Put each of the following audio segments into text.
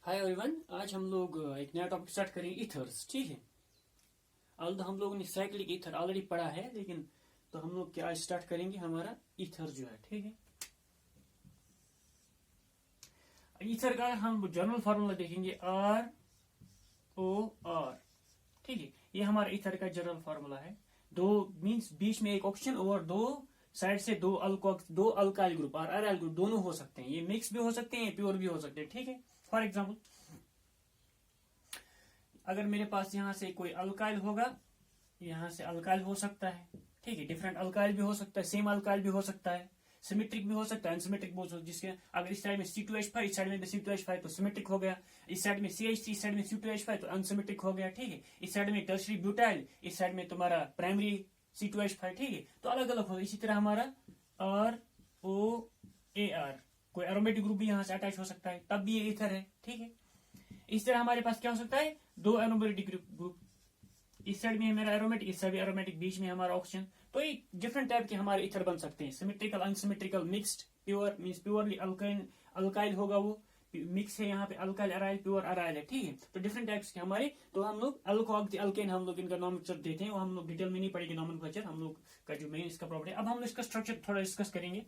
Hi everyone, आज हम लोग एक नया टॉपिक स्टार्ट करेंगे ईथर्स। ठीक है, ऑल्दो हम लोगों ने साइक्लिक ईथर ऑलरेडी पढ़ा है, लेकिन तो हम लोग क्या स्टार्ट करेंगे हमारा ईथर जो है। ठीक है, ईथर का हम जनरल फार्मूला देखेंगे ROR। ठीक है, ये हमारा ईथर का जनरल फार्मूला है। दो मीन्स बीच में एक ऑक्सीजन और दो साइड से दो अल्काइल ग्रुप और अराइल ग्रुप दोनों हो सकते हैं। ये मिक्स भी हो सकते हैं, प्योर भी हो सकते हैं। ठीक है, फॉर एग्जाम्पल अगर मेरे पास यहाँ से कोई अल्काइल होगा, यहाँ से अल्काइल हो सकता है। ठीक है, डिफरेंट अल्काइल भी हो सकता है, सेम अल्काइल भी हो सकता है, सिमेट्रिक भी हो सकता है, अनसिमेट्रिक भी हो सकता है। जिसके अगर इस साइड में C2H5 इस साइड में C2H5 तो सिमेट्रिक हो गया, इस साइड में CH3 इस साइड में C2H5 तो अनसिमेट्रिक हो गया। ठीक है, इस साइड में टर्शरी ब्यूटाइल इस साइड में तुम्हारा प्राइमरी C2H5। ठीक है, तो अलग अलग हो। इसी तरह हमारा ROAR कोई एरोमेटिक ग्रुप भी यहाँ से अटैच हो सकता है, तब भी ये ईथर है। ठीक है, इस तरह हमारे पास क्या हो सकता है, दो एरोमेटिक ग्रुप, इस साइड में है मेरा एरोमेटिक, इस साइड भी एरोमेटिक, बीच में हमारा ऑक्सीजन। तो ये डिफरेंट टाइप के हमारे ईथर बन सकते हैं, symmetrical, unsymmetrical, mixed, pure means purely alkyl होगा, वो मिक्स है यहाँ पे, अल्काइल अराइल, प्योर अराइल है। ठीक है, तो डिफरेंट टाइप्स के हमारे, तो हम लोग अल्कोहल अल्केन हम लोग इनका नॉमेनक्लेचर देते हैं, वो हम लोग डिटेल में नहीं पढ़ेंगे नॉमेनक्लेचर, हम लोग का जो मेन इसका प्रॉपर्टी। अब हम इसका स्ट्रक्चर थोड़ा डिस्कस करेंगे।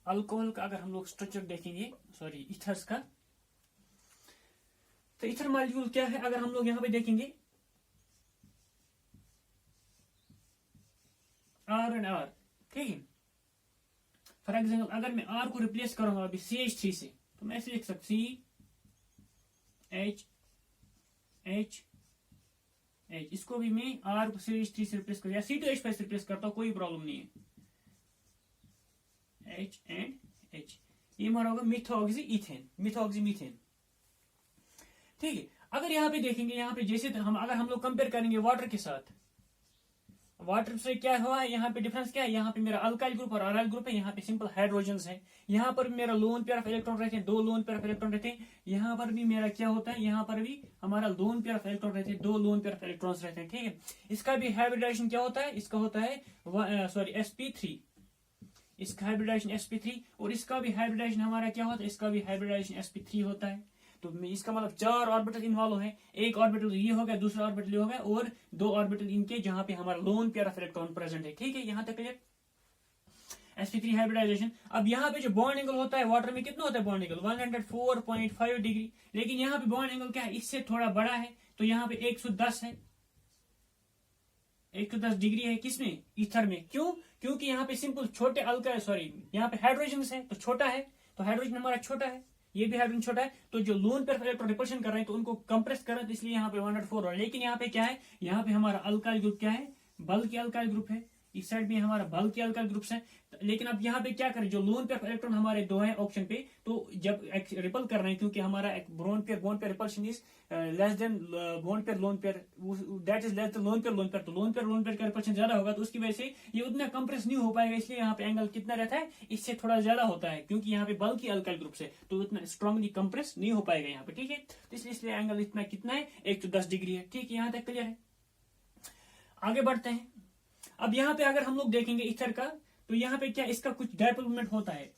अल्कोहल का अगर हम लोग स्ट्रक्चर देखेंगे, सॉरी ईथर्स का, तो ईथर मॉलिक्यूल क्या है अगर हम लोग यहाँ पे देखेंगे, R एंड R। ठीक है, फॉर एग्जाम्पल अगर मैं R को रिप्लेस करूंगा अभी CH3 से, तो मैं ऐसे लिख सकता CHH, इसको भी मैं R को CH3 से रिप्लेस कर या C2H5 से रिप्लेस करता हूं, कोई प्रॉब्लम नहीं है। H एंड H, ये हमारा होगा मिथॉक्सी इथेन, मिथॉक्सी मीथेन। ठीक है, अगर यहाँ पे देखेंगे, यहाँ पे जैसे अगर हम लोग कंपेयर करेंगे वाटर के साथ, वाटर से क्या हुआ है, यहाँ पे डिफरेंस क्या है, यहाँ पे मेरा अल्काइल ग्रुप और अराइल ग्रुप है, यहाँ पे सिंपल हाइड्रोजन है। यहाँ पर मेरा लोन पेयर ऑफ इलेक्ट्रॉन रहते हैं, दो लोन पेयर ऑफ इलेक्ट्रॉन रहते हैं। यहाँ पर भी मेरा क्या होता है, यहाँ पर भी हमारा लोन पेयर ऑफ इलेक्ट्रॉन रहते हैं, दो लोन पेयर ऑफ इलेक्ट्रॉन्स रहते हैं। ठीक है, इसका भी हाइब्रिडाइजेशन क्या होता है, इसका होता है सॉरी sp3, इसका हाइब्रिडाइजेशन sp3, और इसका भी हाइब्रिडाइजेशन हमारा क्या होता है, इसका भी हाइब्रिडाइजेशन sp3 होता है। तो इसका मतलब चार ऑर्बिटल इन्वॉल्व है, एक ऑर्बिटल ये हो गया, दूसरा ऑर्बिटल ये हो गया, और दो ऑर्बिटल इनके जहां पे हमारा loan pair of electron present है। ठीक है, यहां तक क्लियर, sp3 हाइब्रिडाइजेशन। अब यहाँ पे जो बॉन्ड एंगल होता है वाटर में, कितना होता है बॉन्ड एंगल, 104.5 डिग्री, लेकिन यहाँ पे बॉन्ड एंगल क्या है, इससे थोड़ा बड़ा है, तो यहाँ पे 110 है, 110 डिग्री है, किसमें, ईथर में। क्यों, क्योंकि यहाँ पे सिंपल छोटे अल्का सॉरी यहाँ पे हाइड्रोजन है, तो छोटा है, तो हाइड्रोजन हमारा छोटा है, ये भी हाइड्रोजन छोटा है, तो जो लोन पेयर इलेक्ट्रॉन रिपल्शन कर रहे हैं तो उनको कंप्रेस कर रहे हैं, तो इसलिए यहाँ पे 104 हो। लेकिन यहाँ पे क्या है, यहाँ पे हमारा अल्काइल ग्रुप क्या है, बल्कि अल्काइल ग्रुप है, इस साइड में हमारा बल्कि अल्काइल ग्रुप्स है। लेकिन अब यहाँ पे क्या करें, जो लोन पेयर इलेक्ट्रॉन हमारे दो है ऑप्शन पे, तो जब रिपल कर रहे हैं, क्योंकि हमारा एक bone pair repulsion is less than bone pair lone pair, that is less than lone pair, तो लोन पेयर का रिपल्शन ज्यादा होगा, तो उसकी वजह से ये उतना कंप्रेस नहीं हो पाएगा, इसलिए यहाँ पे एंगल कितना रहता है, इससे थोड़ा ज्यादा होता है, क्योंकि यहाँ पे बल्कि अल्काइल ग्रुप से, तो उतना स्ट्रांगली कंप्रेस नहीं हो पाएगा यहाँ पे। ठीक है, तो इसलिए एंगल इतना कितना है, 110 डिग्री है। ठीक है, यहाँ तक क्लियर है, आगे बढ़ते हैं। अब यहाँ पे अगर हम लोग देखेंगे ईथर का, तो यहाँ पे क्या, इसका कुछ डायपोल मोमेंट होता है,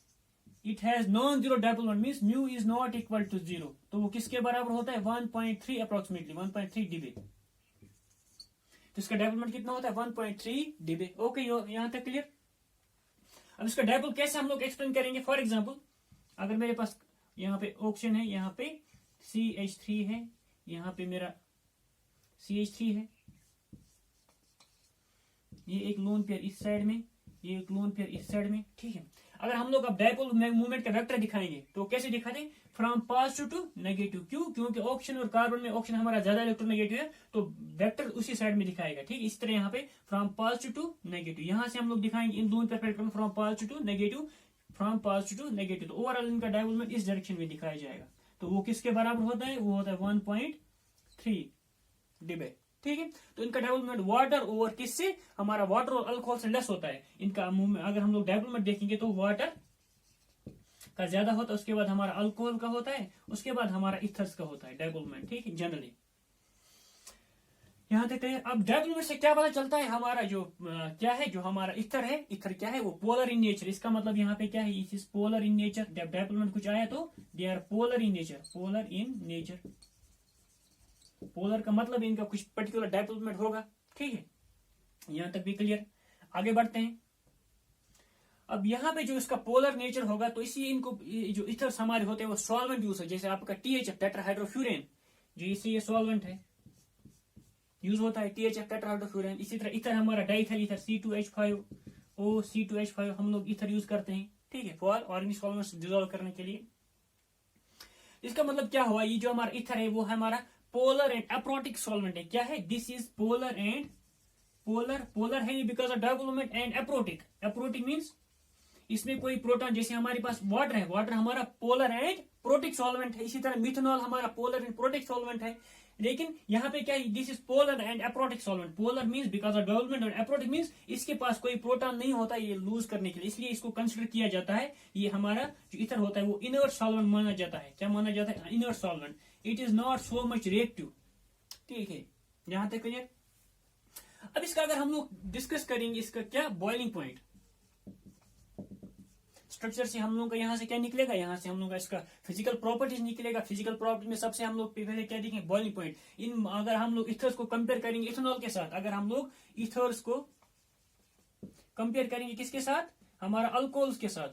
it has non zero dipole moment, means mu is not equal to zero, तो वो किसके बराबर होता है, 1.3 अप्रोक्सीमेटली 1.3 डिबे। तो इसका डायपोल मोमेंट कितना होता है, 1.3 डिबे। ओके, यहाँ तक क्लियर। अब इसका डायपोल कैसे हम लोग एक्सप्लेन करेंगे, फॉर एग्जाम्पल अगर मेरे पास यहाँ पे ऑक्सीजन है, यहाँ पे CH3 है, यहाँ पे मेरा CH3 है, ये एक लोन पेयर इस साइड में, ये एक लोन पेयर इस साइड में। ठीक है, अगर हम लोग अब डायपोल मूवमेंट का वेक्टर दिखाएंगे, तो कैसे दिखाते हैं, फ्रॉम पॉजिटिव टू नेगेटिव। क्यों, क्योंकि ऑक्सीजन और कार्बन में ऑक्सीजन हमारा ज्यादा इलेक्ट्रोनेगेटिव है, तो वेक्टर उसी साइड में दिखाएगा। ठीक, इस तरह यहाँ पे फ्रॉम पॉजिटिव टू नेगेटिव, यहां से हम लोग दिखाएंगे इन दोनों pair from positive to negative, from positive to negative, तो ओवरऑल इनका डायपोल मूवमेंट इस डायरेक्शन में दिखाया जाएगा। तो वो किसके बराबर होता है, वो होता है 1.3 डिबे। ठीक है, तो इनका डायपोल मोमेंट वाटर ओवर किससे, हमारा वाटर और अल्कोहल से लेस होता है इनका। अगर हम लोग डायपोल मोमेंट देखेंगे तो वाटर का ज्यादा होता है, उसके बाद हमारा अल्कोहल का होता है, उसके बाद हमारा ईथर्स का होता है डायपोल मोमेंट। ठीक है, जनरली यहाँ तक है। अब डायपोलमेंट से क्या पता चलता है, हमारा जो क्या है, जो हमारा इथर है, इथर क्या है, वो पोलर इन नेचर। इसका मतलब यहाँ पे क्या है, इस पोलर इन नेचर। जब डायपोलमेंट कुछ आया तो they are polar in nature, polar in nature. Polar का मतलब इनका कुछ पर्टिकुलर डायपोलमेंट होगा, ठीक है। यहां तक भी क्लियर। आगे बढ़ते हैं। अब यहाँ पे जो इसका पोलर नेचर होगा तो इसी इनको जो इथर्स हमारे होते हैं वो सॉल्वेंट यूज है, जैसे आपका THF टेट्राहाइड्रोफ्यूरेन, जो इसे ये सॉल्वेंट है, यूज होता है THF टेट्राहाइड्रोफ्यूरेन। इसी तरह इथर हमारा डाइथर इथर C2H5O C2H5 हम लोग इथर यूज करते हैं, ठीक है, फॉर ऑर्गेनिक सॉल्वेंट्स डिसॉल्व करने के लिए। इसका मतलब क्या हुआ, ये जो हमारा इथर है वो हमारा पोलर एंड अप्रोटिक सॉल्वेंट है। क्या है, this is polar and polar है because of dipole moment and aprotic. Aprotic means इसमें कोई प्रोटॉन, जैसे हमारे पास वाटर है, वाटर हमारा पोलर एंड प्रोटिक सॉल्वेंट है। इसी तरह मिथेनॉल हमारा पोलर एंड प्रोटिक सॉल्वेंट है। लेकिन यहाँ पे क्या है, this is polar and aprotic solvent. Polar means because of development और अप्रोटिक मीन्स इसके पास कोई प्रोटॉन नहीं होता ये लूज करने के लिए, इसलिए इसको कंसिडर किया जाता है, ये हमारा जो इथर होता है वो इनर्ट सॉल्वेंट माना जाता है। क्या माना जाता है, inert solvent. It is not so much reactive, ठीक है, यहां तक क्लियर। अब इसका अगर हम लोग डिस्कस करेंगे, इसका क्या बॉइलिंग पॉइंट, स्ट्रक्चर से हम लोग का यहाँ से क्या निकलेगा, यहाँ से हम लोग का इसका फिजिकल प्रॉपर्टीज निकलेगा। फिजिकल प्रॉपर्टी में सबसे हम लोग पहले क्या देखेंगे, बॉइलिंग पॉइंट। इन अगर हम लोग इथर्स को कंपेयर करेंगे इथेनॉल के साथ, अगर हम लोग इथर्स को कंपेयर करेंगे किसके साथ, हमारा अल्कोहल्स के साथ,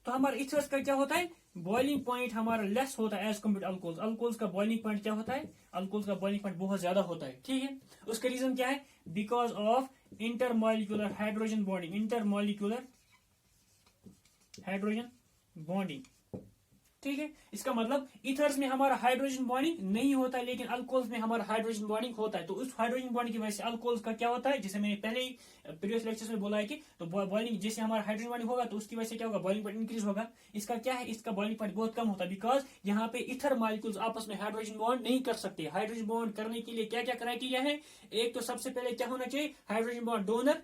तो हमारा इथर्स का क्या होता है, बॉइलिंग पॉइंट हमारा लेस होता है एज कम्पेयर अल्कोहल्स। अल्कोहल्स का बॉइलिंग पॉइंट क्या होता है, अल्कोहल्स का बॉइलिंग पॉइंट बहुत ज्यादा होता है, ठीक है। उसका रीजन क्या है, because of intermolecular hydrogen bonding, intermolecular hydrogen bonding, ठीक है। इसका मतलब इथर्स में हमारा हाइड्रोजन बॉन्डिंग नहीं होता है, लेकिन अल्कोहल्स में हमारा हाइड्रोजन बॉन्डिंग होता है। तो उस हाइड्रोजन बॉन्डिंग की वजह से अल्कोहल्स का क्या होता है, जैसे मैंने पहले ही प्रीवियस लेक्चर्स में बोला है कि तो बॉइलिंग जैसे हमारा हाइड्रोजन बॉन्डिंग होगा तो उसकी वजह से क्या होगा, बॉइलिंग पॉइंट इंक्रीज होगा। इसका क्या है, इसका बॉइलिंग पॉइंट बहुत कम होता है, बिकॉज यहाँ पे इथर मॉलिक्यूल्स आपस में हाइड्रोजन बॉन्ड नहीं कर सकते। हाइड्रोजन बॉन्ड करने के लिए क्या क्या क्राइटेरिया है, एक तो सबसे पहले क्या होना चाहिए, हाइड्रोजन बॉन्ड डोनर।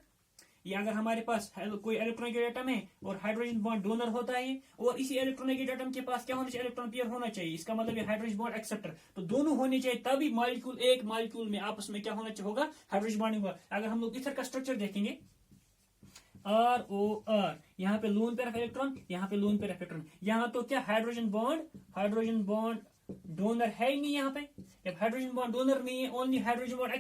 ये अगर हमारे पास कोई इलेक्ट्रोनेगेटिव एटम है और हाइड्रोजन बॉन्ड डोनर होता है, और इसी इलेक्ट्रोनेगेटिव एटम के पास क्या होना चाहिए, इलेक्ट्रॉन पेयर होना चाहिए। इसका मतलब ये हाइड्रोजन बॉन्ड एक्सेप्टर, तो दोनों होने चाहिए, तभी मॉलिक्यूल एक मॉलिक्यूल में आपस में क्या होना होगा, हाइड्रोजन बॉन्डिंग होगा। अगर हम लोग इथर का स्ट्रक्चर देखेंगे, ROR, यहाँ पे लोन पेयर ऑफ इलेक्ट्रॉन, यहाँ पे लोन पेयर ऑफ इलेक्ट्रॉन, यहाँ तो क्या हाइड्रोजन बॉन्ड डोनर है ही नहीं। यहाँ पे जब हाइड्रोजन बॉन्ड डोनर नहीं है, ओनली हाइड्रोजन बॉन्ड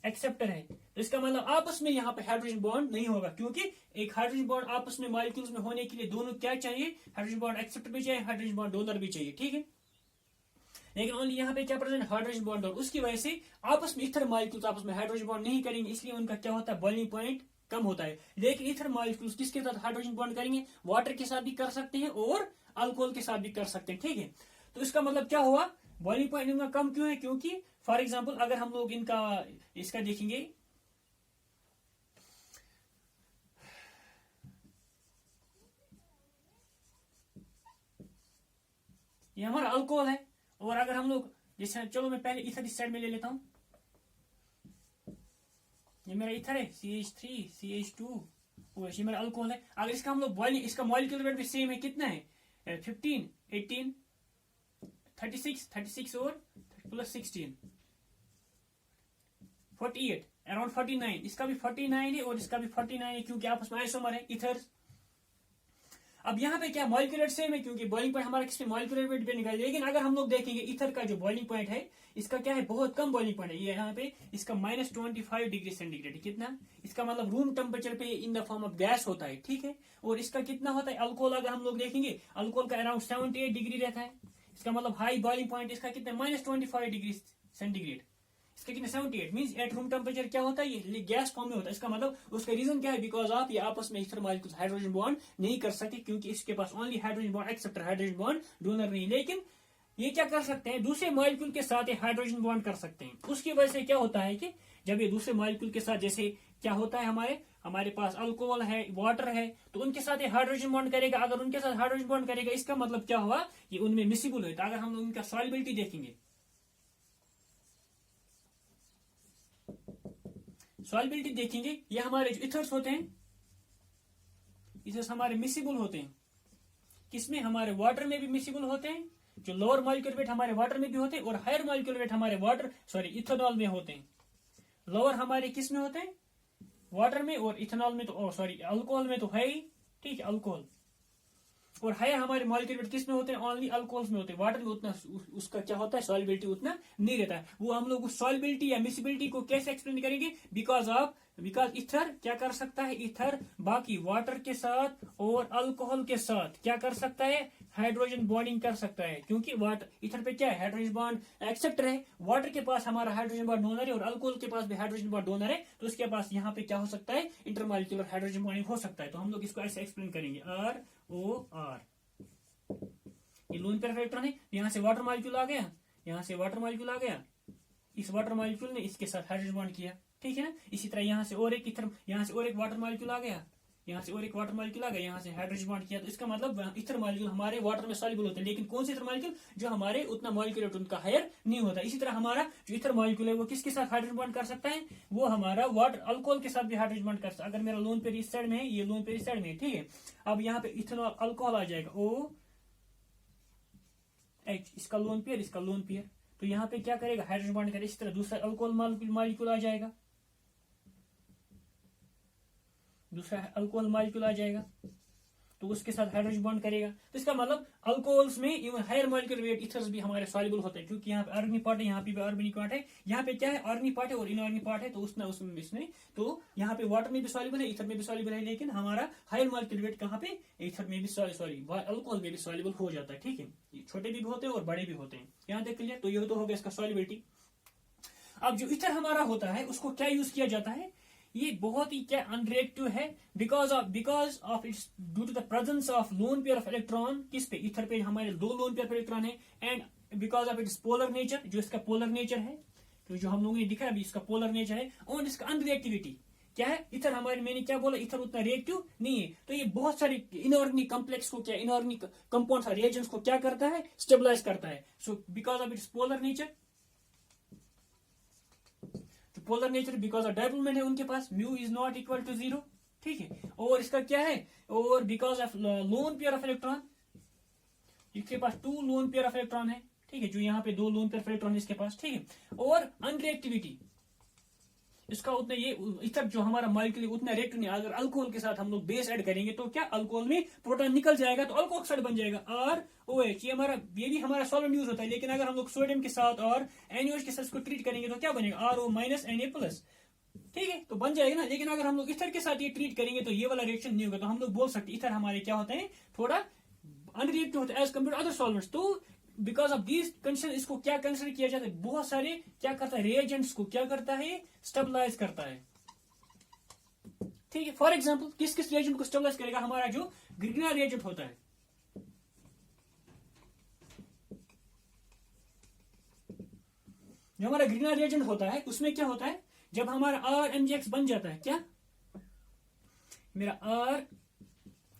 एक्सेप्टर है, तो इसका मतलब आपस में यहाँ पे हाइड्रोजन बॉन्ड नहीं होगा, क्योंकि एक हाइड्रोजन बॉन्ड आपस में मॉलिक्यूल्स में होने के लिए दोनों क्या चाहिए, हाइड्रोजन बॉन्ड एक्सेप्टर भी चाहिए, हाइड्रोजन बॉन्ड डोनर भी चाहिए, ठीक है। लेकिन ओनली यहाँ पे क्या प्रेजेंट, हाइड्रोजन बॉन्ड, और उसकी वजह से आपस में इथर मॉलिक्यूल्स आपस में हाइड्रोजन बॉन्ड नहीं करेंगे, इसलिए उनका क्या होता है, बॉइलिंग पॉइंट कम होता है। लेकिन इथर मॉलिक्यूल्स किसके साथ हाइड्रोजन बॉन्ड करेंगे, वाटर के साथ भी कर सकते हैं और अल्कोहल के साथ भी कर सकते हैं, ठीक है। तो इसका मतलब क्या हुआ, बॉइलिंग पॉइंट इनका कम क्यों है, क्योंकि फॉर एग्जाम्पल अगर हम लोग इसका देखेंगे, ये हमारा अल्कोहल है, और अगर हम लोग जैसे, चलो मैं पहले इथर इस साइड में ले लेता हूं, ये मेरा इथर है CH3 CH2, ये मेरा अल्कोहल है। अगर इसका हम लोग बॉइलिंग, इसका मॉलिक्यूलर वेट भी सेम है, कितना है, 15 18 36 और प्लस 16 48, अराउंड 49, इसका भी 49 है और इसका भी 49 है, क्योंकि आपस में आइसोमर है इथर्स। अब यहाँ पे क्या मॉलिक्यूलर सेम है, क्योंकि बॉइलिंग पॉइंट हमारा किसमें मॉलिक्यूलर वेट पे निकाले। लेकिन अगर हम लोग देखेंगे इथर का जो बॉइलिंग पॉइंट है, इसका क्या है, बहुत कम बॉइलिंग पॉइंट है। ये यहाँ पे इसका -25 डिग्री सेंटीग्रेड, कितना, इसका मतलब रूम टेम्परेचर पे in the form of gas होता है, ठीक है। और इसका कितना होता है, अल्कोहल अगर हम लोग देखेंगे, अल्कोहल का अराउंड 78 डिग्री रहता है। इसका मतलब हाई बॉइलिंग पॉइंट इसका कितना, -25 डिग्री सेंटीग्रेड, इसका कितना 78 मींस एट रूम टेम्परेचर क्या होता है, ये गैस फॉर्म में होता है। इसका मतलब उसका रीजन क्या है, बिकॉज ऑफ ये आपस में इथर मॉलिक्यूल्स हाइड्रोजन बॉन्ड नहीं कर सकते, क्योंकि इसके पास only hydrogen bond acceptor, hydrogen bond donor नहीं। लेकिन ये क्या कर सकते हैं, दूसरे मॉलिक्यूल के साथ ये हाइड्रोजन बॉन्ड कर सकते हैं। उसकी वजह से क्या होता है कि जब ये दूसरे मॉलिक्यूल के साथ, जैसे क्या होता है, हमारे पास अल्कोहल है, वाटर है, तो उनके साथ ये हाइड्रोजन बॉन्ड करेगा। अगर उनके साथ हाइड्रोजन बॉन्ड करेगा, इसका मतलब क्या हुआ, ये उनमें मिसिबल है। तो अगर हम उनका सॉल्युबिलिटी देखेंगे, सॉल्युबिलिटी देखेंगे, ये हमारे जो इथर्स होते हैं, इथर्स हमारे मिसिबल होते हैं, किसमें, हमारे वाटर में भी मिसिबल होते हैं जो लोअर मॉलिक्यूलर वेट हमारे वाटर में भी होते हैं और हायर मॉलिक्यूलर वेट हमारे इथेनॉल में होते हैं। लोअर हमारे किस में होते हैं? वाटर में, और इथेनॉल में तो अल्कोहल में तो है ही, ठीक है, अल्कोहल। और हायर हमारे मॉलिक्यूलर वेट किस में होते हैं? ओनली अल्कोहल्स में होते हैं। वाटर में उतना उसका क्या होता है, सॉल्युबिलिटी उतना नहीं रहता है। वो हम लोग उस सॉल्युबिलिटी या मिसिबिलिटी को कैसे एक्सप्लेन करेंगे? बिकॉज ईथर क्या कर सकता है? ईथर बाकी वाटर के साथ और अल्कोहल के साथ क्या कर सकता है? हाइड्रोजन बॉन्डिंग कर सकता है, क्योंकि वाटर ईथर पे क्या है? हाइड्रोजन बॉन्ड एक्सेप्टर है। वाटर के पास हमारा हाइड्रोजन बॉन्ड डोनर है और अल्कोहल के पास भी हाइड्रोजन बॉन्ड डोनर है, तो उसके पास यहाँ पे क्या हो सकता है? इंटरमॉलिक्यूलर हाइड्रोजन बॉन्डिंग हो सकता है। तो हम लोग इसको ऐसे एक्सप्लेन करेंगे, ROR। ये लोन पेयर ऑफ इलेक्ट्रॉन है। यहाँ से वाटर मॉलिक्यूल आ गया, यहाँ से वाटर मॉलिक्यूल आ गया, इस वाटर मॉलिक्यूल ने इसके साथ हाइड्रोजन बॉन्ड किया, ठीक है ना। इसी तरह यहाँ से और एक वाटर मॉलिक्यूल आ गया, यहाँ से और एक वाटर मॉलिक्यूल आ गया, यहाँ से हाइड्रोजन बॉन्ड किया। तो इसका मतलब इथर मॉलिक्यूल हमारे वाटर में सॉल्युबल होते हैं, लेकिन कौन से इथर मॉलिक्यूल? जो हमारे उतना मॉलिक्यूलर उनका हायर नहीं होता। इसी तरह हमारा जो इथर मॉलिक्यूल है वो किसके साथ हाइड्रोजन बॉन्ड कर सकता है? वो हमारा वाटर अल्कोहल के साथ भी हाइड्रोजन बॉन्ड कर सकता है। अगर मेरा लोन पेयर इस साइड में है, ये लोन पेयर इस साइड में है, ठीक है। अब यहाँ पे इथेनॉल अल्कोहल आ जाएगा, OH, इसका लोन पेयर। तो यहाँ पे क्या करेगा? हाइड्रोजन बॉन्ड करेगा। इसी तरह दूसरा अल्कोहल मॉलिक्यूल आ जाएगा, दूसरा अल्कोहल मॉलिक्यूल आ जाएगा, तो उसके साथ हाइड्रोजन बॉन्ड करेगा। तो इसका मतलब अल्कोहल्स में even higher molecular weight ethers भी हमारे सॉल्युबल होते हैं, क्योंकि यहाँ पे ऑर्गेनिक पार्ट है, यहाँ पे भी ऑर्गेनिक पार्ट है। यहाँ पे क्या है? ऑर्गेनिक पार्ट है और इनऑर्गेनिक पार्ट है। तो इसमें तो यहाँ पे वाटर में भी सॉल्युबल है, इथर में भी सॉल्युबल है, लेकिन हमारा हायर मॉलिक्यूलर वेट कहाँ पे? इथर में भी अल्कोहल में भी सॉल्युबल हो जाता है, ठीक है। छोटे भी होते हैं और बड़े भी होते हैं। यहाँ देख लीजिए, तो ये तो हो गया इसका सॉल्युबिलिटी। अब जो इथर हमारा होता है उसको क्या यूज किया जाता है? ये बहुत ही क्या अनरिएक्टिव है, because of its due to the presence of lone pair of electron. किस पे? इथर पे हमारे दो लोन पेयर इलेक्ट्रॉन है, and because of its polar nature, जो इसका पोलर नेचर है, तो जो हम लोगों ने दिखा अभी इसका पोलर नेचर है, और इसका अनरिएक्टिविटी क्या है? इथर हमारे, मैंने क्या बोला, इथर उतना रिएक्टिव नहीं है। तो ये बहुत सारे इनऑर्गेनिक कॉम्प्लेक्स को क्या, इनऑर्गेनिक कंपाउंड्स और रिएजेंट्स को क्या करता है? स्टेबलाइज करता है। So because of its polar nature, polar nature, because of dipole moment है उनके पास, mu is not equal to 0, ठीक है। और इसका क्या है? और because of lone pair of electron, इसके पास 2 लोन पेयर ऑफ इलेक्ट्रॉन है, ठीक है, जो यहाँ पे 2 लोन पेयर ऑफ इलेक्ट्रॉन इसके पास, ठीक है। और अनरिएक्टिविटी, इसका उतना ये इथर जो हमारा मॉलिक्यूल उतना रिएक्टिव नहीं। अगर अल्कोहल के साथ हम लोग बेस ऐड करेंगे तो क्या अल्कोहल में प्रोटॉन निकल जाएगा, तो अल्कोऑक्साइड बन जाएगा, ROH। ये भी हमारा सॉल्वेंट यूज होता है, लेकिन अगर हम लोग सोडियम के साथ और NaOH के साथ इसको ट्रीट करेंगे तो क्या बनेगा? RO- Na+, ठीक है, तो बन जाएगा ना। लेकिन अगर हम लोग इथर के साथ ये ट्रीट करेंगे तो ये वाला रिएक्शन नहीं होगा। तो हम लोग बोल सकते इथर हमारे क्या होता है? थोड़ा अनरिएक्टिव होता है as compared to other solvents. तो बिकॉज ऑफ दिस कंडीशन इसको क्या कंसिडर किया जाता है? बहुत सारे क्या करता है? रिएजेंट्स को क्या करता है? स्टेबलाइज करता है, ठीक है। फॉर एग्जाम्पल किस किस रिएजेंट को स्टेबलाइज करेगा? हमारा जो ग्रिग्ना रिएजेंट होता है, जो हमारा ग्रिग्ना रिएजेंट होता है उसमें क्या होता है? जब हमारा RMgx बन जाता है, क्या मेरा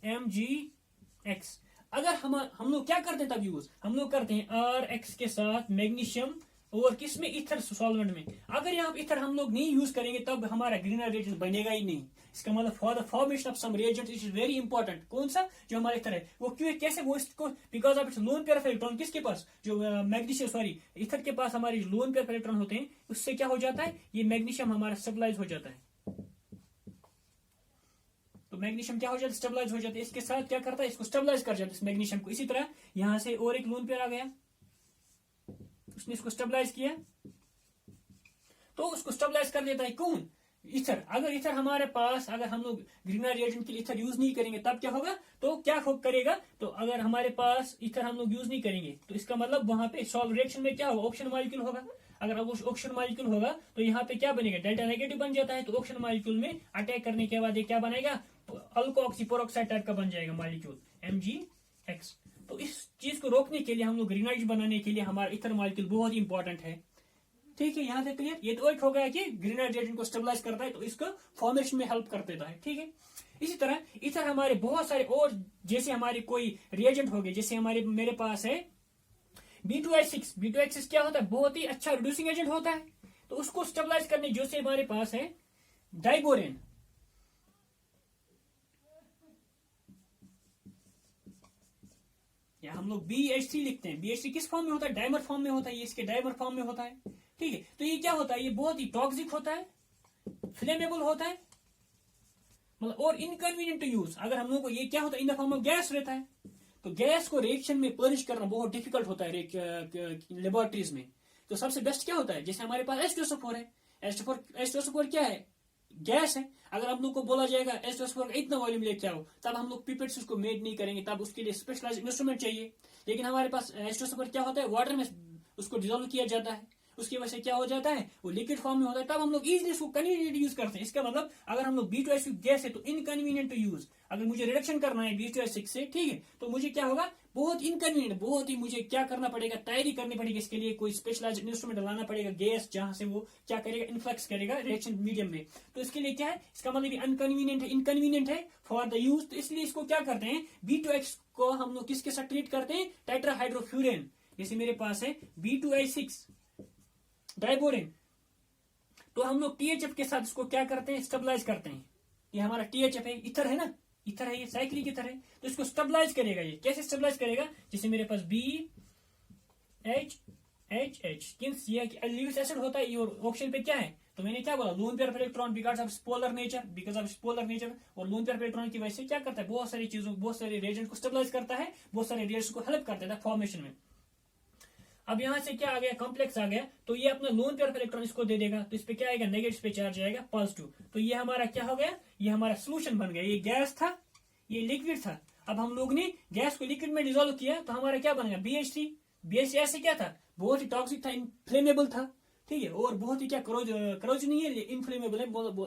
RMgx, अगर हम लोग क्या करते हैं तब यूज? हम लोग करते हैं RX के साथ मैग्नीशियम और किसमें? इथर सॉल्वेंट में। अगर यहाँ पे इथर हम लोग नहीं यूज करेंगे तब हमारा ग्रीनर रिएजेंट बनेगा ही नहीं। इसका मतलब for the formation of some reagent it is very important. कौन सा? जो हमारा इथर है वो क्यों, कैसे? वो इसको because of it's loan pair of electron किसके पास? जो मैग्नीशियम इथर के पास हमारे लोन पेयर ऑफ इलेक्ट्रॉन होते हैं, उससे क्या हो जाता है? ये मैग्नीशियम हमारा स्टेबलाइज हो जाता है। तो मैग्नीशियम क्या हो जाता है? स्टेबलाइज हो जाता है। इसके साथ क्या करता है? इसको स्टेबलाइज कर जाता है इस मैग्नीशियम को। इसी तरह यहां से और एक लोन पेयर आ गया, उसने इसको स्टेबलाइज किया, तो उसको स्टेबलाइज कर देता है कौन? इथर। अगर इथर हमारे पास, अगर हम लोग ग्रीनर रिएजेंट के लिए इथर यूज नहीं करेंगे तब क्या होगा? तो क्या करेगा? तो अगर हमारे पास इथर हम लोग यूज नहीं करेंगे तो इसका मतलब वहां पे सॉल्व रिएक्शन में क्या होगा? ऑक्सीजन मॉलिक्यूल होगा। अगर ऑक्सीजन मॉलिक्यूल होगा तो यहाँ पे क्या बनेगा? डेल्टा नेगेटिव बन जाता है। तो ऑक्सीजन मॉलिक्यूल में अटैक करने के बाद ये क्या बनेगा? अल्कोऑक्सीपोरोक्साइड टाइप का बन जाएगा मॉलिक्यूल, MgX। तो इस चीज को रोकने के लिए हम लोग ग्रेनाइड बनाने के लिए हमारा इथर मॉलिक्यूल बहुत ही इंपॉर्टेंट है, ठीक है। यहाँ से क्लियर? ये तो एक हो गया कि ग्रेनाइड रिएजेंट को स्टेबलाइज करता है, तो इसको फॉर्मेशन में हेल्प कर देता है, ठीक है। इसी तरह इथर हमारे बहुत सारे और, जैसे हमारे कोई रिएजेंट हो गए, जैसे मेरे पास है B2H6। B2H6 क्या होता है? बहुत ही अच्छा रिड्यूसिंग एजेंट होता है। तो उसको स्टेबलाइज करने जैसे हमारे पास है डाइबोरेन, या हम लोग BH3 लिखते हैं। BH3 किस फॉर्म में होता है? डाइमर फॉर्म में होता है, ये इसके डाइमर फॉर्म में होता है, ठीक है। तो ये क्या होता है? ये बहुत ही टॉक्सिक होता है, फ्लेमेबल होता है, मतलब और इनकन्वीनियंट टू यूज। अगर हम लोग को ये क्या होता है, in the form of gas रहता है, तो गैस को रिएक्शन में पर्निश करना बहुत डिफिकल्ट होता है लेबोरेटरीज में। तो सबसे बेस्ट क्या होता है, जैसे हमारे पास H2SO4 है, H2SO4 क्या है? गैस है। अगर हम लोग को बोला जाएगा H2SO4 का इतना वॉल्यूम लेके आओ, तब हम लोग पिपेट्स उसको मेड नहीं करेंगे, तब उसके लिए स्पेशलाइज्ड इंस्ट्रूमेंट चाहिए। लेकिन हमारे पास H2SO4 क्या होता है? वाटर में उसको डिजोल्व किया जाता है, उसकी वजह से क्या हो जाता है? वो लिक्विड फॉर्म में होता है, तब हम लोग इजीली उसको कन्वीनियंट यूज करते हैं। इसका मतलब अगर हम लोग B2H6 गैस है तो इनकन्वीनियंट टू यूज। अगर मुझे रिडक्शन करना है B2H6 से, ठीक है, तो मुझे क्या होगा? बहुत इनकन्वीनियंट, बहुत ही मुझे क्या करना पड़ेगा? तैयारी करनी पड़ेगी, इसके लिए कोई स्पेशलाइज्ड इंस्ट्रूमेंट लाना पड़ेगा, गैस जहां से वो क्या करेगा? इन्फ्लक्स करेगा रिएक्शन मीडियम में। तो इसके लिए क्या है? इसका मतलब अनकन्वीनियंट है, इनकन्वीनियंट है फॉर द यूज। तो इसलिए इसको क्या करते हैं? B2H को हम लोग किसके साथ ट्रीट करते हैं? टेट्राहाइड्रोफ्यूरेन। जैसे मेरे पास है B2H6 डाइबोरेन, तो हम लोग THF के साथ इसको क्या करते हैं? स्टेबलाइज करते हैं। ये हमारा THF है, इथर है ना, इथर है, ये साइक्लिक इथर है, तो इसको स्टेबलाइज करेगा। ये कैसे स्टेबलाइज करेगा? जैसे मेरे पास BHHH ये ल्यूइस एसिड होता है, और ऑक्सीजन पे क्या है? तो मैंने क्या बोला? Loan pair of electron because of polar nature, और लोन पेयर ऑफ इलेक्ट्रॉन की वजह से क्या करता है? बहुत सारी चीजों, बहुत सारे रिएजेंट को स्टेबलाइज करता है, बहुत सारे रिएजेंट्स को हेल्प करता है फॉर्मेशन में। अब यहां से क्या आ गया? कॉम्प्लेक्स आ गया, तो ये अपना लोन पेयर ऑफ इलेक्ट्रॉन इसको दे देगा, तो इस पे क्या आएगा? नेगेटिव पे चार्ज आएगा +2। तो ये हमारा क्या हो गया? ये हमारा सोल्यूशन बन गया। ये गैस था, ये लिक्विड था। अब हम लोग ने गैस को लिक्विड में डिजोल्व किया, तो हमारा क्या बन गया? BH3। BH3 ऐसे क्या था? बहुत ही टॉक्सिक था, इनफ्लेमेबल था, ठीक है, और बहुत ही क्या करोज नहीं है, इनफ्लेमेबल है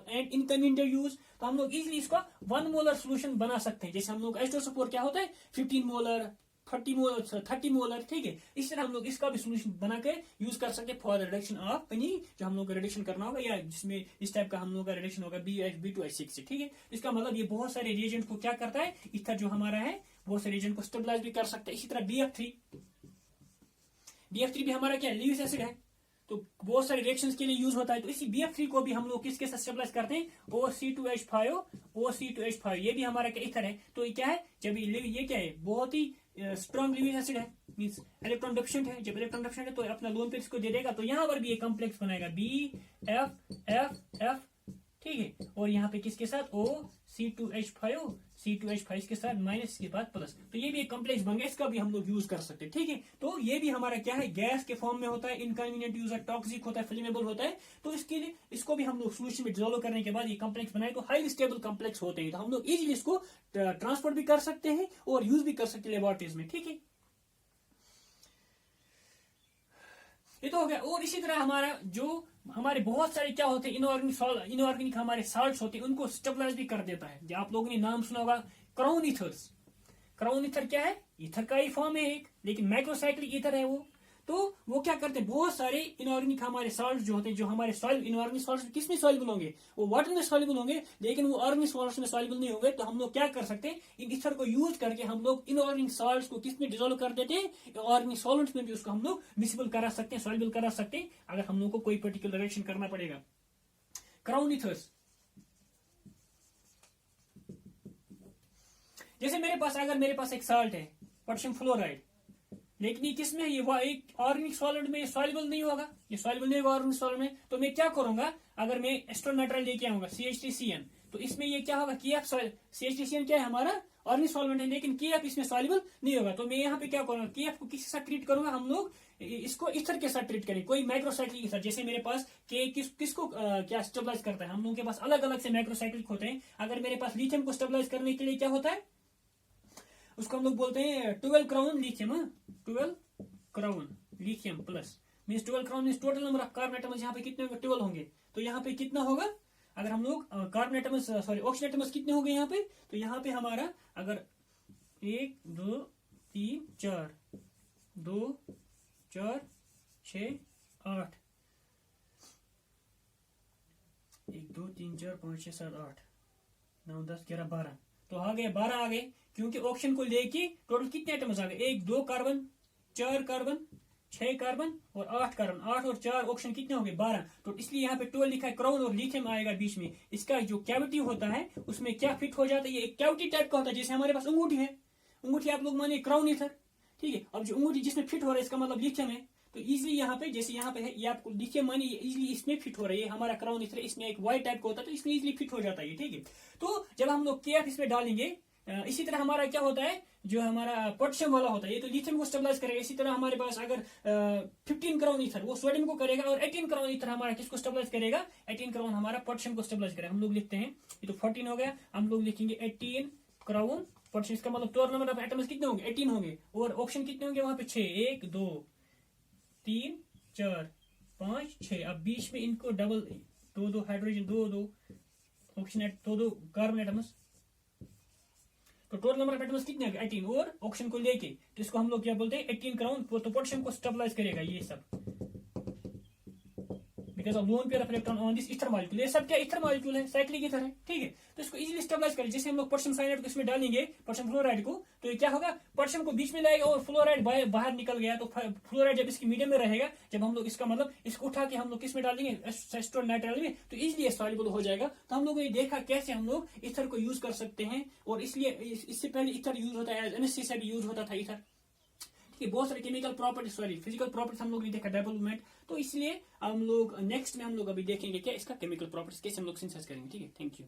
एंड इनकन्वीनियंट यूज। तो हम लोग इजिली इसको 1 मोलर सोल्यूशन बना सकते हैं। जैसे हम लोग H2SO4 क्या होता है? 15 मोलर, 30 मोलर, ठीक है। इस तरह हम लोग इसका भी सोल्यूशन बना के यूज कर सकते हैं फॉर रिडक्शन ऑफ पनी, जो हम लोग का रिडक्शन करना होगा, या जिसमें इस टाइप का हम लोग का रिडक्शन होगा B2H6 से, ठीक है। इसका मतलब ये बहुत सारे रिएजेंट को क्या करता है? इथर जो हमारा है, बहुत सारे रिएजेंट को स्टेबलाइज भी कर सकता है। इसी तरह BF3 भी हमारा क्या? ल्यूइस एसिड है, तो बहुत सारे रिएक्शंस के लिए यूज होता है। तो इसी BF3 को भी हम लोग किसके साथ स्टेबलाइज करते हैं? OC2H5, ये भी हमारा क्या? इथर है। तो ये क्या है? जब ये क्या है? बहुत ही स्ट्रॉन्ग ल्यूइस एसिड है, मींस इलेक्ट्रॉन डेफिशिएंट है। जब इलेक्ट्रॉन डेफिशिएंट है तो अपना लोन पेयर इसको दे देगा, तो यहाँ पर भी एक कॉम्प्लेक्स बनाएगा BFFF, ठीक है। और यहाँ पे किसके साथ? C2H5 के साथ माइनस के बाद प्लस, तो ये भी एक कॉम्प्लेक्स बन गया। इसका भी हम लोग यूज कर सकते हैं, ठीक है। तो ये भी हमारा क्या है? गैस के फॉर्म में होता है, इनकन्वीनियंट यूज है, टॉक्सिक होता है, फ्लेमेबल होता है। तो इसके लिए इसको भी हम लोग सोल्यूशन में डिसॉल्व करने के बाद ये कॉम्प्लेक्स बनाए, तो हाईली स्टेबल कॉम्प्लेक्स होते हैं। तो हम लोग इजीली इसको ट्रांसपोर्ट भी कर सकते हैं और यूज भी कर सकते हैं लेबोरेटरीज में, ठीक है। ये तो हो गया। और इसी तरह हमारे बहुत सारे क्या होते हैं? इनऑर्गेनिक हमारे साल्ट्स होते हैं, उनको स्टेबलाइज भी कर देता है। जो आप लोगों ने नाम सुना होगा क्राउन ईथर्स। क्राउन ईथर क्या है? ईथर का ही फॉर्म है एक, लेकिन मैक्रोसाइक्लिक ईथर है वो। तो वो क्या करते हैं? बहुत सारे इनऑर्गेनिक हमारे सॉल्ट जो होते हैं, जो हमारे इनऑर्गेनिक सॉल्ट किस में सॉल्युबल होंगे? वो वाटर में सॉल्युबल होंगे, लेकिन वो ऑर्गेनिक सॉल्ट में सॉल्युबल नहीं होंगे। तो हम लोग क्या कर सकते हैं? इन ईथर को यूज करके हम लोग इनऑर्गेनिक सॉल्ट को किस में डिसॉल्व कर देते हैं? ऑर्गेनिक सॉल्वेंट्स में भी उसको हम लोग मिक्सिबल करा सकते हैं, सॉल्युबल करा सकते हैं, अगर हम लोग को कोई पर्टिकुलर रिएक्शन करना पड़ेगा। क्राउन ईथर्स, जैसे अगर मेरे पास एक साल्ट है पोटेशियम फ्लोराइड, लेकिन ये किसमें है? ये एक ऑर्गेनिक सॉलिड में सॉल्युबल नहीं होगा, ये सॉल्युबल नहीं होगा ऑर्गेनिक सॉलिड में। तो मैं क्या करूंगा? अगर मैं एस्ट्रोनाइट्राइल लेके आऊंगा CH3CN, तो इसमें ये क्या होगा? KF CH3CN क्या है? हमारा ऑर्गेनिक सॉल्वेंट है, लेकिन KF इसमें सॉल्युबल नहीं होगा। तो मैं यहाँ पे क्या करूंगा? KF को किसके साथ ट्रीट करूंगा? हम लोग इसको ईथर के साथ ट्रीट करेंगे, कोई माइक्रोसाइक्लिक ईथर। जैसे मेरे पास किसको क्या स्टेबलाइज करता है? हम लोगों के पास अलग अलग से माइक्रोसाइक्लिक होते हैं। अगर मेरे पास लिथियम को स्टेबलाइज करने के लिए क्या होता है? उसको हम लोग बोलते हैं 12 crown lithium, 12 crown lithium plus, means 12 crown means total number of carbon atoms यहाँ पे कितने होंगे? 12 होंगे। तो यहाँ पे कितना होगा? अगर हम लोग कार्बन एटम्स ऑक्सीजन एटम्स कितने होंगे यहाँ पे? तो यहाँ पे हमारा अगर 1 2 3 4 2 4 6 8 1 2 3 4 5 6 7 8 9 10 11 12, तो आ गए 12 आ गए, क्योंकि ऑक्सीजन को लेके टोटल कितने एटम्स आ गए? 1 2 कार्बन, 4 कार्बन, 6 कार्बन और 8 कार्बन, 8 और 4 ऑक्सीजन कितने होंगे? 12। तो इसलिए यहाँ पे 12 लिखा है, क्राउन और लिथियम आएगा बीच में। इसका जो कैविटी होता है उसमें क्या फिट हो जाता है? ये एक कैविटी टाइप का होता है, जैसे हमारे पास अंगूठी है, अंगूठी आप लोग मानिए क्राउन ईथर, ठीक है। अब जो अंगूठी जिसमें फिट हो रहा है इसका मतलब लिथियम है, तो इजिली यहाँ पे जैसे यहाँ पे है ये आपको लिथियम मानी इजिली इसमें फिट हो रही है। हमारा क्राउन इथर इसमें एक वाइट टाइप का होता है तो इसमें इजिली फिट हो जाता है, ठीक है। तो जब हम लोग KF इसमें डालेंगे, इसी तरह हमारा क्या होता है, जो हमारा पोटेशियम वाला होता है ये तो लिथियम को स्टेबलाइज करेगा। इसी तरह हमारे पास अगर 15 क्राउन ईथर वो सोडियम को करेगा, और 18 क्राउन ईथर हमारा किसको स्टेबलाइज करेगा, 18 क्राउन हमारा पोटेशियम को स्टेबलाइज करेगा। हम लोग लिखते हैं ये तो 14 हो गया, हम लोग लिखेंगे 18 क्राउन पोटेशियम। इसका मतलब टोटल नंबर ऑफ एटम्स कितने होंगे, 18 होंगे, और ऑप्शन कितने होंगे वहां पे 6, 1 2 3 4 5 6। अब बीच में इनको डबल दो दो हाइड्रोजन, दो ऑक्सीजन, दो कार्बन एटम्स, तो टोटल नंबर ऑफ एटम्स कितने होंगे 18, और ऑक्सीजन को लेके तो इसको हम लोग क्या बोलते हैं 18 क्राउन। तो पोटेशियम को स्टेबलाइज करेगा ये सब, because of lone pair of electron on this ether molecule. ये सब क्या ईथर मॉलिक्यूल है, साइक्लिक ईथर है, ठीक है। तो इसको इजीली स्टेबलाइज करें। जैसे हम लोग पोटेशियम साइनाइड को इसमें डालेंगे, पोटेशियम फ्लोराइड को, तो ये क्या होगा, पोटेशियम को बीच में लाएगा और फ्लोराइड बाहर निकल गया। तो फ्लोराइड जब इसकी मीडियम में रहेगा, जब हम लोग इसका मतलब इसको उठा के हम लोग किस में डालेंगे, एस्ट्रोल नाइट्राइल में, तो इजिली सॉल्युबल हो जाएगा। तो हम लोगों ने देखा कैसे हम लोग ईथर को यूज कर सकते हैं, और इसलिए इससे पहले ईथर यूज होता है, एनेस्थीसिया यूज होता था ईथर। बहुत सारे केमिकल प्रॉपर्टी फिजिकल प्रॉपर्टीज हम लोग ने देखा डेवलपमेंट। तो इसलिए हम लोग नेक्स्ट में हम लोग अभी देखेंगे क्या इसका केमिकल प्रॉपर्टीज कैसे हम लोग सिंथेसाइज करेंगे, ठीक है। Thank you.